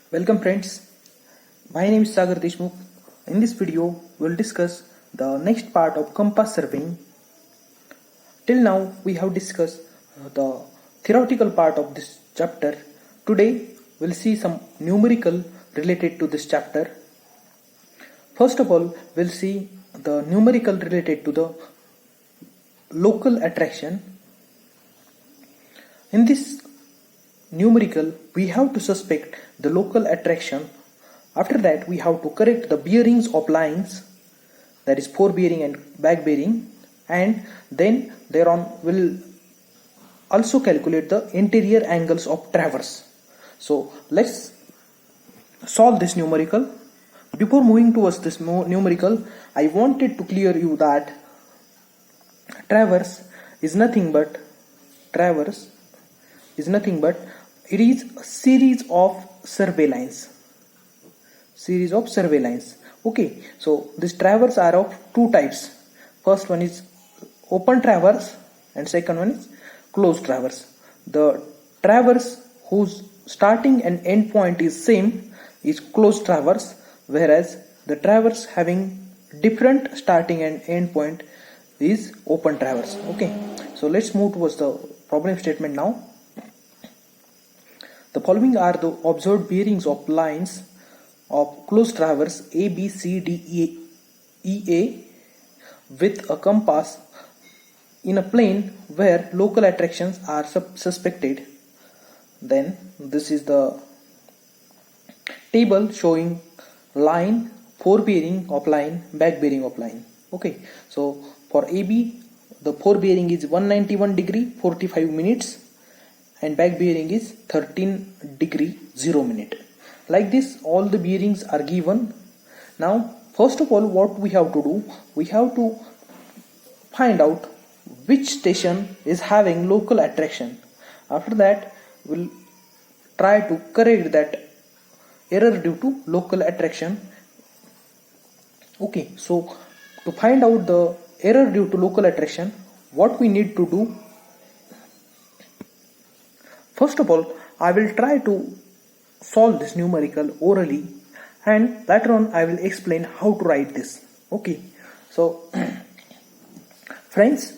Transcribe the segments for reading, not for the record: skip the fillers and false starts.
Welcome friends, my name is Sagar Deshmukh. In this video, we'll discuss the next part of compass surveying. Till now, we have discussed the theoretical part of this chapter. Today, we'll see some numerical related to this chapter. First of all, we'll see the numerical related to the local attraction. In this numerical, we have to suspect the local attraction. After that, we have to correct the bearings of lines, that is forebearing and back bearing, and then thereon we'll also calculate the interior angles of traverse. So let's solve this numerical. Before moving towards this numerical, I wanted to clear you that traverse is nothing but it is a series of survey lines. Okay, so these traverse are of two types. First one is open traverse and second one is closed traverse. The traverse whose starting and end point is same is closed traverse, whereas the traverse having different starting and end point is open traverse. Okay, so let's move towards the problem statement now. The following are the observed bearings of lines of closed traverse A, B, C, D, E, A with a compass in a plane where local attractions are suspected. Then this is the table showing line, forebearing of line, back bearing of line. Okay, so for AB, the forebearing is 191 degree 45 minutes and back bearing is 13 degree 0 minute. Like this, all the bearings are given. Now first of all, what we have to do, we have to find out which station is having local attraction. After that, we'll try to correct that error due to local attraction. Okay, so to find out the error due to local attraction, what we need to do, first of all, I will try to solve this numerical orally and later on I will explain how to write this. Okay, so friends,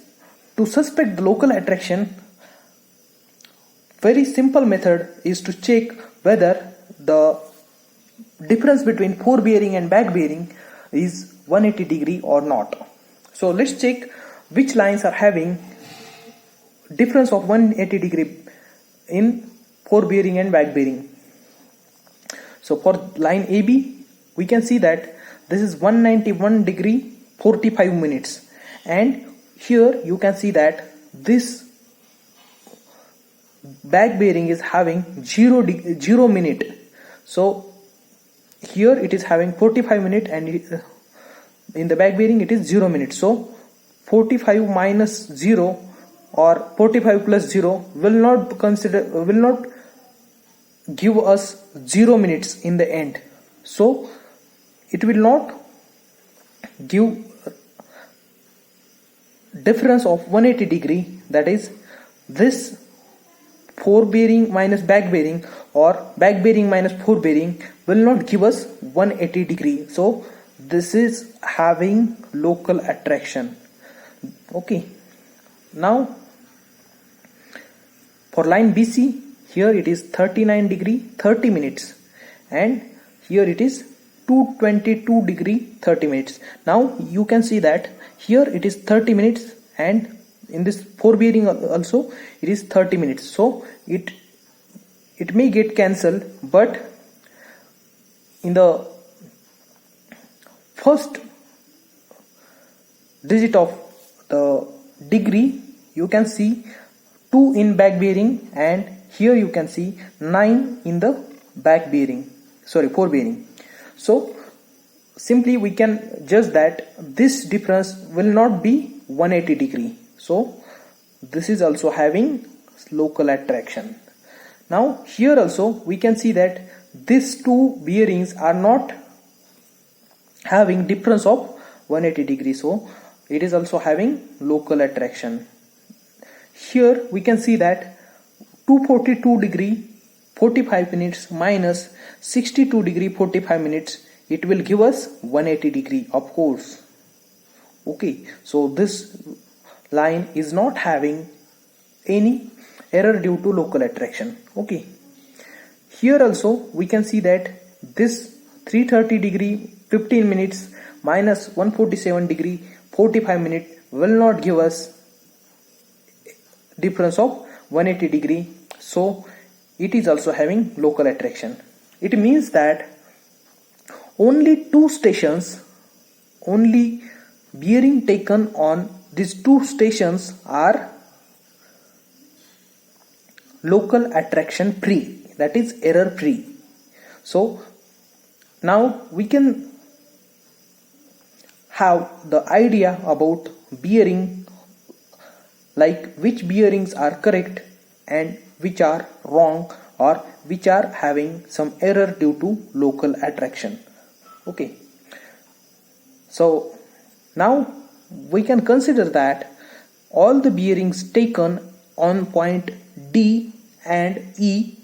to suspect the local attraction, very simple method is to check whether the difference between forebearing and back bearing is 180 degree or not. So let's check which lines are having difference of 180 degree in forebearing and back bearing. So for line AB, we can see that this is 191 degree 45 minutes, and here you can see that this back bearing is having 0 minute. So here it is having 45 minute and in the back bearing it is 0 minute. So 45 minus 0 or 45 plus 0 will not give us 0 minutes in the end. So it will not give difference of 180 degree, that is this forebearing minus back bearing or back bearing minus forebearing will not give us 180 degree. So this is having local attraction. Okay, now for line BC, here it is 39 degree 30 minutes and here it is 222 degree 30 minutes. Now you can see that here it is 30 minutes and in this forebearing also it is 30 minutes. So it may get cancelled, but in the first digit of the degree you can see 2 in back bearing and here you can see 9 in the forebearing. So simply we can judge that this difference will not be 180 degree. So this is also having local attraction. Now here also we can see that these two bearings are not having difference of 180 degree. So it is also having local attraction. Here we can see that 242 degree 45 minutes minus 62 degree 45 minutes, it will give us 180 degree, of course. Okay, so this line is not having any error due to local attraction. Okay, here also we can see that this 330 degree 15 minutes minus 147 degree 45 minutes will not give us difference of 180 degree, so it is also having local attraction. It means that only bearing taken on these two stations are local attraction free, that is error free. So now we can have the idea about bearing, like which bearings are correct and which are wrong, or which are having some error due to local attraction. Okay, so now we can consider that all the bearings taken on point D and E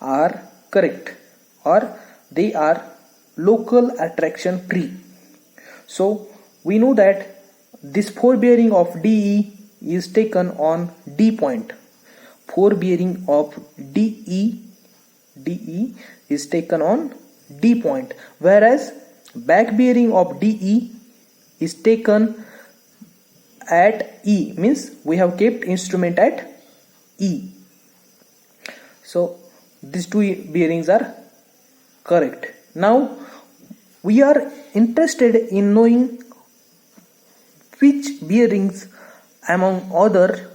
are correct, or they are local attraction free. So we know that this forebearing of DE is taken on D point. Forebearing of DE is taken on D point, whereas back bearing of DE is taken at E, means we have kept instrument at E. So these two bearings are correct. Now we are interested in knowing which bearings among other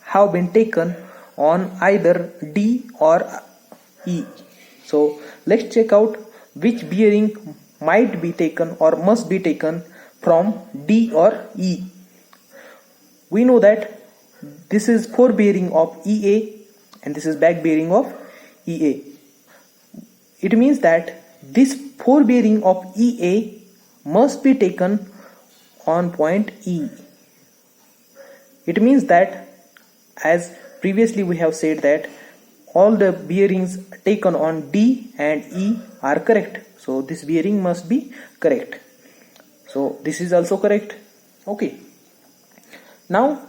have been taken on either D or E. So let's check out which bearing might be taken or must be taken from D or E. We know that this is forebearing of EA and this is back bearing of EA. It means that this forebearing of EA must be taken on point E. It means that, as previously we have said, that all the bearings taken on D and E are correct, so this bearing must be correct. So this is also correct. Okay, now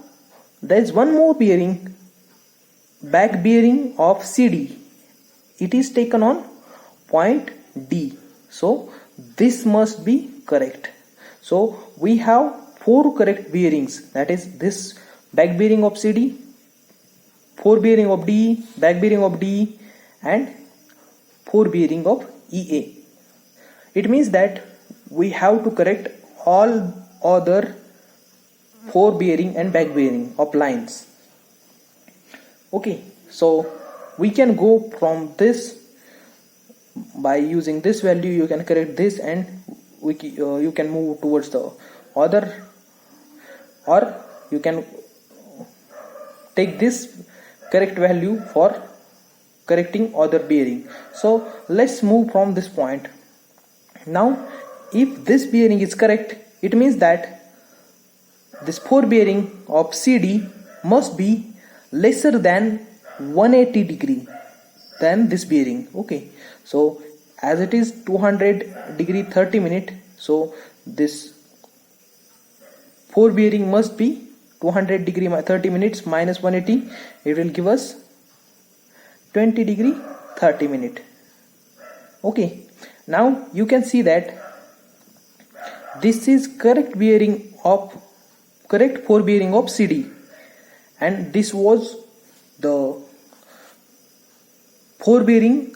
there is one more bearing, back bearing of CD. It is taken on point D, so this must be correct. So we have four correct bearings, that is this back bearing of CD, forebearing of DE, back bearing of DE, and forebearing of EA. It means that we have to correct all other forebearing and back bearing of lines. Okay, so we can go from this by using this value. You can correct this, and you can move towards the other, or you can take this correct value for correcting other bearing. So let's move from this point. Now if this bearing is correct, it means that this forebearing of CD must be lesser than 180 degree than this bearing. Okay, so as it is 200 degree 30 minute, so this forebearing must be 200 degree 30 minutes minus 180, it will give us 20 degree 30 minute. Okay, now you can see that this is correct forebearing of CD, and this was the forebearing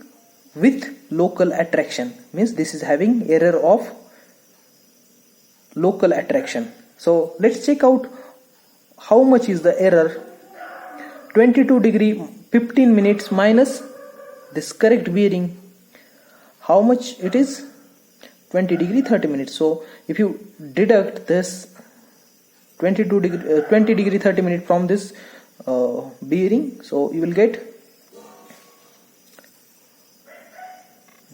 with local attraction, means this is having error of local attraction. So let's check out how much is the error. 22 degree 15 minutes minus this correct bearing, how much it is? 20 degree 30 minutes. So if you deduct this 20 degree 30 minutes from this bearing, so you will get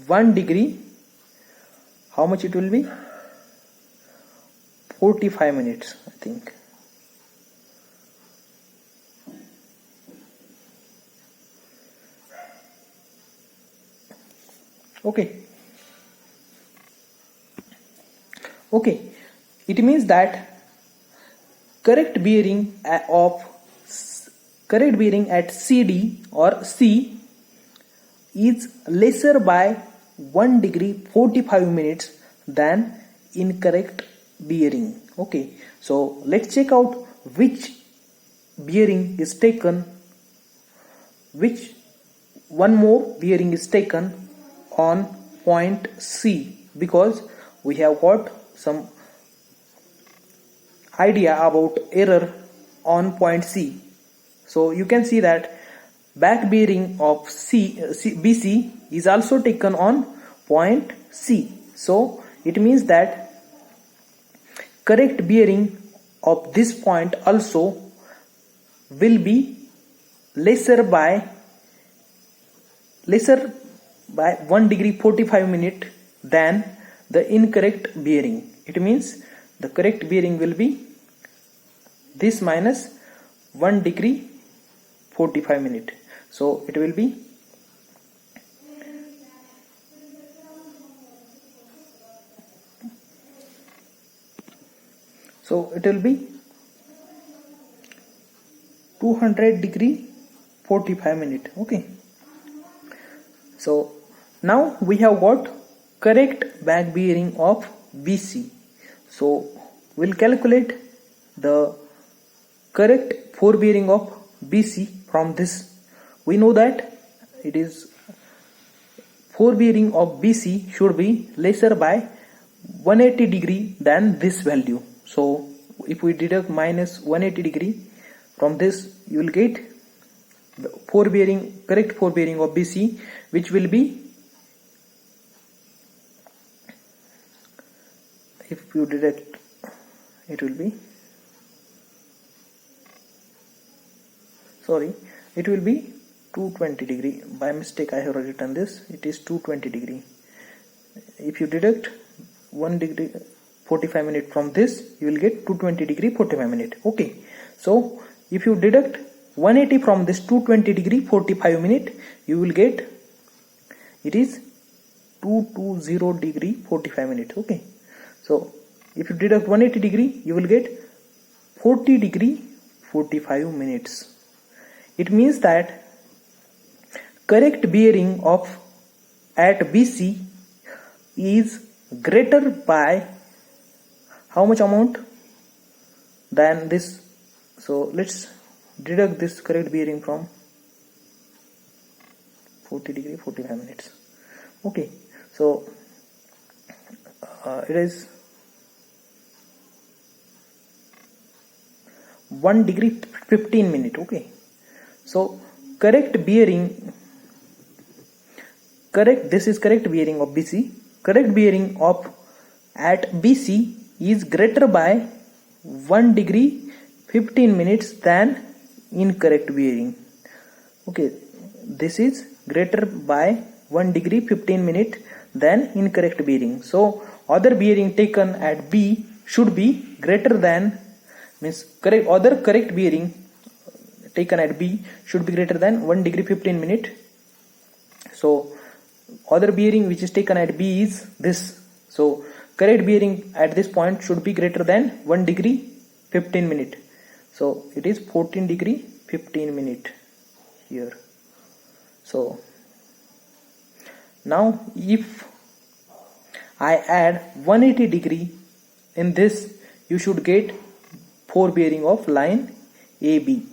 1 degree, how much it will be? 45 minutes, I think. Okay, it means that correct bearing at CD or C is lesser by 1 degree 45 minutes than incorrect bearing. Okay, so let's check out which bearing is taken, which one more bearing is taken on point C, because we have got some idea about error on point C. So you can see that back bearing of BC is also taken on point C. So it means that correct bearing of this point also will be lesser by 1 degree 45 minute than the incorrect bearing. It means the correct bearing will be this minus 1 degree 45 minute. So it will be it will be 200 degree 45 minute. Okay, so now we have got correct back bearing of BC. So we'll calculate the correct forebearing of BC from this. We know that it is forebearing of BC should be lesser by 180 degree than this value. So if we deduct minus 180 degree from this, you will get the correct forebearing of BC, which will be, if you deduct, it will be, it will be 220 degree. By mistake I have written this, it is 220 degree. If you deduct 1 degree 45 minute from this, you will get 220 degree 45 minute. Okay, so if you deduct 180 from this 220 degree 45 minute, you will get, it is 220 degree 45 minute. Okay, so if you deduct 180 degree, you will get 40 degree 45 minutes. It means that correct bearing of at BC is greater by how much amount than this. So let's deduct this correct bearing from 40 degree 45 minutes. Okay, so it is 1 degree 15 minute. Okay, so this is correct bearing of BC. Correct bearing of at BC is greater by 1 degree 15 minutes than incorrect bearing. Okay, this is greater by 1 degree 15 minute than incorrect bearing. So other bearing taken at B should be greater than, means correct bearing taken at B should be greater than 1 degree 15 minute. So other bearing which is taken at B is this. So correct bearing at this point should be greater than 1 degree 15 minute. So it is 14 degree 15 minute here. So now if I add 180 degree in this, you should get forebearing of line AB.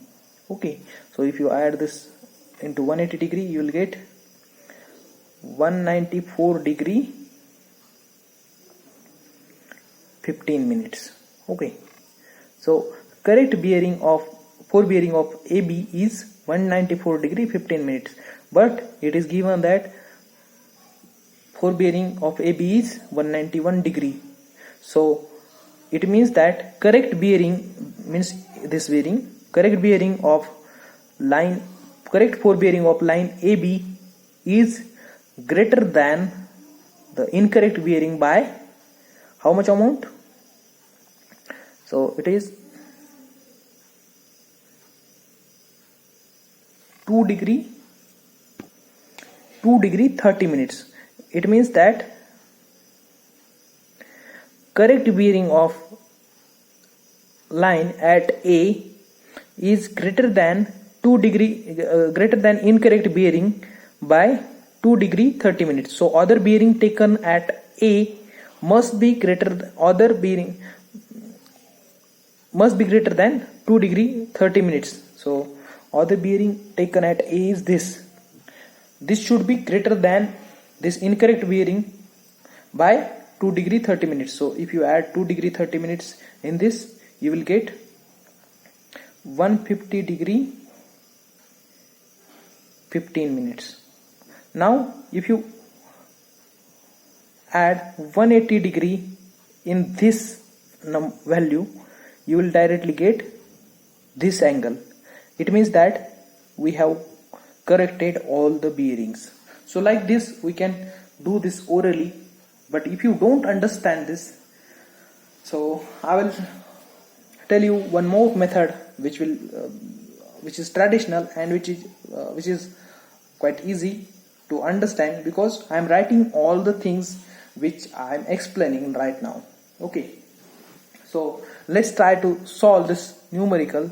Okay, so if you add this into 180 degree, you will get 194 degree 15 minutes. Okay, so correct bearing of forebearing of AB is 194 degree 15 minutes, but it is given that forebearing of AB is 191 degree. So it means that correct bearing means this bearing, correct forebearing of line AB is greater than the incorrect bearing by how much amount? So it is 2 degree 30 minutes. it means that correct bearing of line at A is greater than 2 degree greater than incorrect bearing by 2 degree 30 minutes. So other bearing taken at A must be greater than 2 degree 30 minutes. So other bearing taken at A is this should be greater than this incorrect bearing by 2 degree 30 minutes. So if you add 2 degree 30 minutes in this, you will get 150 degree 15 minutes. Now if you add 180 degree in this value, you will directly get this angle. It means that we have corrected all the bearings. So like this we can do this orally, but if you don't understand this, so I will tell you one more method which is traditional and which is quite easy to understand, because I am writing all the things which I am explaining right now. Okay, so let's try to solve this numerical.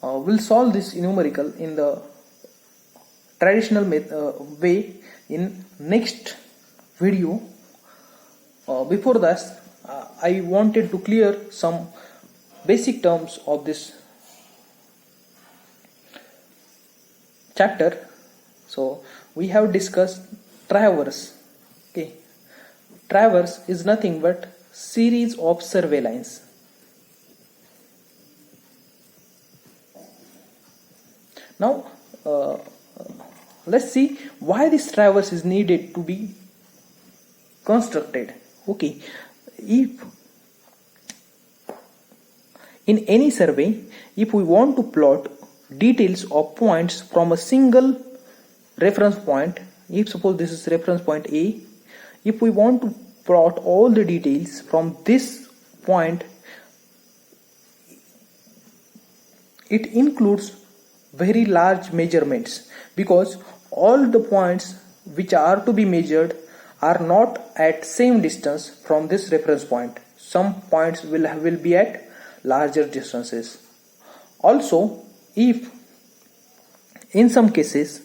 We'll solve this numerical in the traditional way in next video. Before that, I wanted to clear some basic terms of this chapter. So we have discussed traverse. Okay, traverse is nothing but series of survey lines. Now let's see why this traverse is needed to be constructed. Okay, if in any survey, if we want to plot details of points from a single reference point, if suppose this is reference point A, if we want to plot all the details from this point, it includes very large measurements, because all the points which are to be measured are not at same distance from this reference point. Some points will be at larger distances. Also, if in some cases,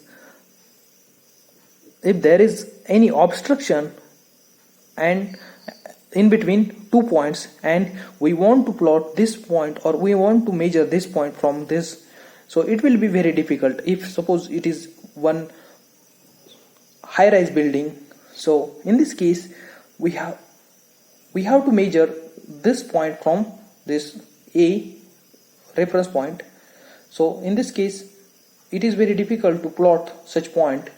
if there is any obstruction and in between two points, and we want to plot this point or we want to measure this point from this, so it will be very difficult. If suppose it is one high-rise building, so in this case we have to measure this point from this A reference point. So in this case it is very difficult to plot such point.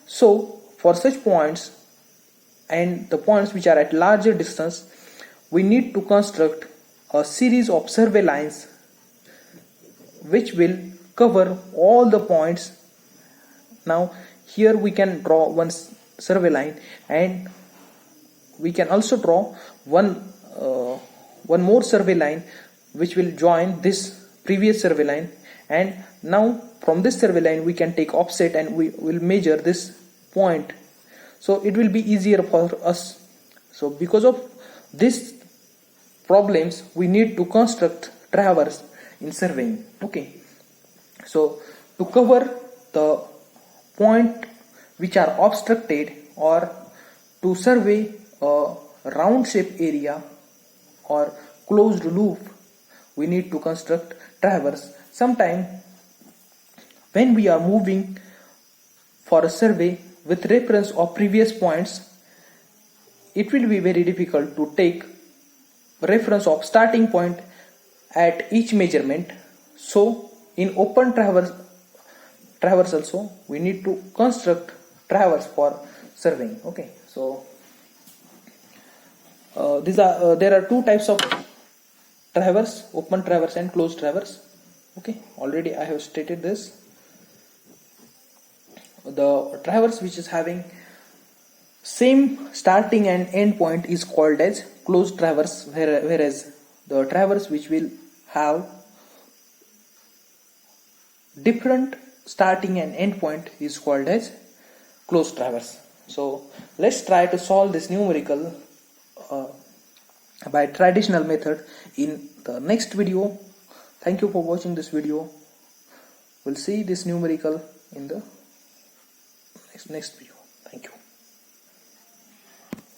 So for such points and the points which are at larger distance, we need to construct a series of survey lines which will cover all the points. Now here we can draw one survey line, and we can also draw one more survey line which will join this previous survey line, and now from this survey line we can take offset and we will measure this point. So it will be easier for us. So because of these problems, we need to construct traverse in surveying. Okay, so to cover the point which are obstructed, or to survey a round shape area or closed loop, we need to construct traverse. Sometime when we are moving for a survey with reference of previous points, it will be very difficult to take reference of starting point at each measurement. So in open traverse also we need to construct traverse for surveying. Okay, so there are two types of traverse: open traverse and closed traverse. Okay, already I have stated this. The traverse which is having same starting and end point is called as closed traverse, whereas the traverse which will have different starting and end point is called as closed traverse. So let's try to solve this numerical by traditional method in the next video. Thank you for watching this video. We'll see this numerical in the next video. Thank you.